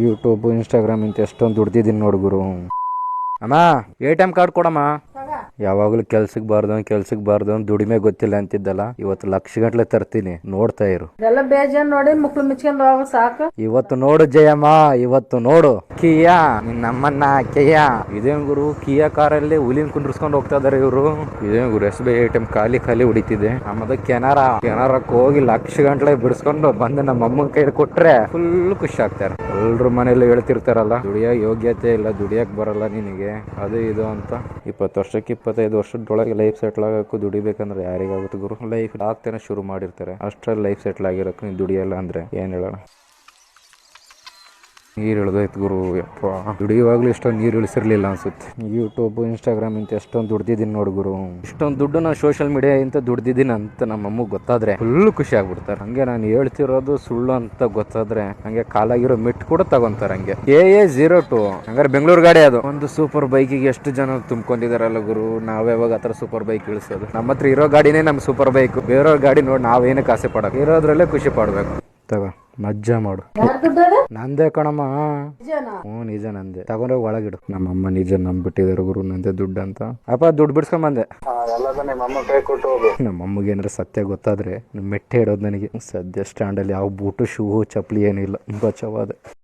YouTube Instagram ಇಂತ ಎಷ್ಟೊಂದು ದುಡ್ದಿದ್ದೀನಿ ನೋಡು ಗುರು. ಅಮ್ಮ ATM ಕಾರ್ಡ್ ಕೊಡಮ್ಮ. ಯಾವಾಗಲೂ ಕೆಲ್ಸಕ್ಕೆ ಬಾರ್ದು ಅಂತ ದುಡಿಮೆ ಗೊತ್ತಿಲ್ಲ ಅಂತಿದ್ದಲ್ಲ, ಇವತ್ತು ಲಕ್ಷ ಗಂಟ್ಲೆ ತರ್ತೀನಿ, ನೋಡ್ತಾ ಇರು. ಎಲ್ಲ ಬೇಜಾನ್ ನೋಡಿ ಮಕ್ಳು ಮುಚ್ಕೊಂಡು ಹೋಗ ಸಾಕು. ಇವತ್ತು ನೋಡು ಜಯಮ್ಮ, ಇವತ್ತು ನೋಡು ಕಿಯಾ ನಮ್ಮನ್ನ ಕಿಯಾ. ಇದೇನ್ ಗುರು, ಕಿಯಾ ಕಾರಲ್ಲಿ ಹುಲಿನ ಕುಂಡ್ರಿಸ್ಕೊಂಡು ಹೋಗ್ತಾ ಇದಾರೆ ಇವರು. ಇದೇನ್ ಗುರು, SBI ATM ಖಾಲಿ ಹೊಡಿತಿದೆ. ಆಮೇಲೆ ಕೆನರಕ್ಕೆ ಹೋಗಿ ಲಕ್ಷ ಗಂಟ್ಲೆ ಬಿಡಿಸ್ಕೊಂಡು ಬಂದು ನಮ್ಮ ಅಮ್ಮನ ಕೈ ಕೊಟ್ರೆ ಫುಲ್ ಖುಷಿ ಆಗ್ತಾರೆ. ಎಲ್ರು ಮನೇಲಿ ಹೇಳ್ತಿರ್ತಾರಲ್ಲ, ದುಡಿಯೋ ಯೋಗ್ಯತೆ ಇಲ್ಲ, ದುಡಿಯಕ್ ಬರಲ್ಲ ನಿನಗೆ, ಅದು ಇದು ಅಂತ. 20 ವರ್ಷಕ್ಕೆ 25 ವರ್ಷದೊಳಗೆ ಲೈಫ್ ಸೆಟ್ಲ್ ಆಗಕ್ಕೂ ದುಡಿಬೇಕಂದ್ರೆ ಯಾರಿಗಾಗುತ್ತೆ ಗುರು? ಲೈಫ್ ಆಗ್ತಾನೆ ಶುರು ಮಾಡಿರ್ತಾರೆ, ಅಷ್ಟ್ರಲ್ಲಿ ಲೈಫ್ ಸೆಟ್ಲ್ ಆಗಿರಕ್ಕೆ ನೀನು ದುಡಿಯಲ್ಲ ಅಂದ್ರೆ ಏನ್ ಹೇಳೋಣ? ನೀರು ಇಳ್ದೈತೆ ಗುರು, ಯಪ್ಪ. ದುಡಿಯುವಾಗ್ಲೂ ಇಷ್ಟೊಂದು ನೀರು ಇಳಿಸಿರ್ಲಿಲ್ಲ ಅನ್ಸುತ್ತೆ. ಯೂಟ್ಯೂಬ್ ಇನ್ಸ್ಟಾಗ್ರಾಮ್ ಇಂತ ಎಷ್ಟೊಂದು ದುಡ್ದಿದ್ದೀನಿ ನೋಡು ಗುರು. ಇಷ್ಟೊಂದು ದುಡ್ಡು ನಾನು ಸೋಷಿಯಲ್ ಮೀಡಿಯಾ ಇಂತ ದುಡ್ದಿದ್ದೀನಿ ಅಂತ ನಮ್ಮ ಅಮ್ಮಗೆ ಗೊತ್ತಾದ್ರೆ ಫುಲ್ ಖುಷಿ ಆಗ್ಬಿಡ್ತಾರೆ. ಹಂಗೆ ನಾನು ಹೇಳ್ತಿರೋದು ಸುಳ್ಳು ಅಂತ ಗೊತ್ತಾದ್ರೆ ಹಂಗೆ ಕಾಲಾಗಿರೋ ಮಿಟ್ ಕೂಡ ತಗೊಂತಾರೆ. ಹಂಗೆ AA02 ಹಂಗಾರೆ ಬೆಂಗಳೂರು ಗಾಡಿ ಅದು. ಒಂದು ಸೂಪರ್ ಬೈಕಿಗೆ ಎಷ್ಟು ಜನ ತುಂಬ್ಕೊಂಡಿದಾರಲ್ಲ ಗುರು. ನಾವ್ಯಾವಾಗ ಆತರ ಸೂಪರ್ ಬೈಕ್ ಇಳಿಸೋದು? ನಮ್ಮ ಹತ್ರ ಇರೋ ಗಾಡಿನೇ ನಮ್ ಸೂಪರ್ ಬೈಕ್. ಬೇರೆಯವ್ರ ಗಾಡಿ ನೋಡಿ ನಾವೇನಕ್ಕೆ ಆಸೆ ಪಡೋದು? ಇರೋದ್ರಲ್ಲೇ ಖುಷಿ ಪಡ್ಬೇಕು. ತಗೋ ಮಜ್ಜಾ ಮಾಡು. ನಂದೇ ಕಣಮ್ಮ. ನಿಜ ನಂದೆ. ತಗೊಂಡೋಗಿ ಒಳಗಿಡು. ನಮ್ಮಮ್ಮ ನಿಜ ನಂಬಿಟ್ಟಿದಾರೆ ಗುರು, ನಂದೇ ದುಡ್ಡು ಅಂತ. ಅಪ್ಪ ದುಡ್ಡು ಬಿಡ್ಸ್ಕೊಂಡ್ ಬಂದೆ. ನಮ್ಮಮ್ಮಗೆ ಏನಾರ ಸತ್ಯ ಗೊತ್ತಾದ್ರೆ ಮೆಟ್ಟೆ ಇಡೋದು ನನಗೆ. ಸದ್ಯ ಸ್ಟ್ಯಾಂಡಲ್ಲಿ ಯಾವ ಬೂಟು ಶೂ ಚಪ್ಪಲಿ ಏನಿಲ್ಲ, ಬಚಾವಾದೆ.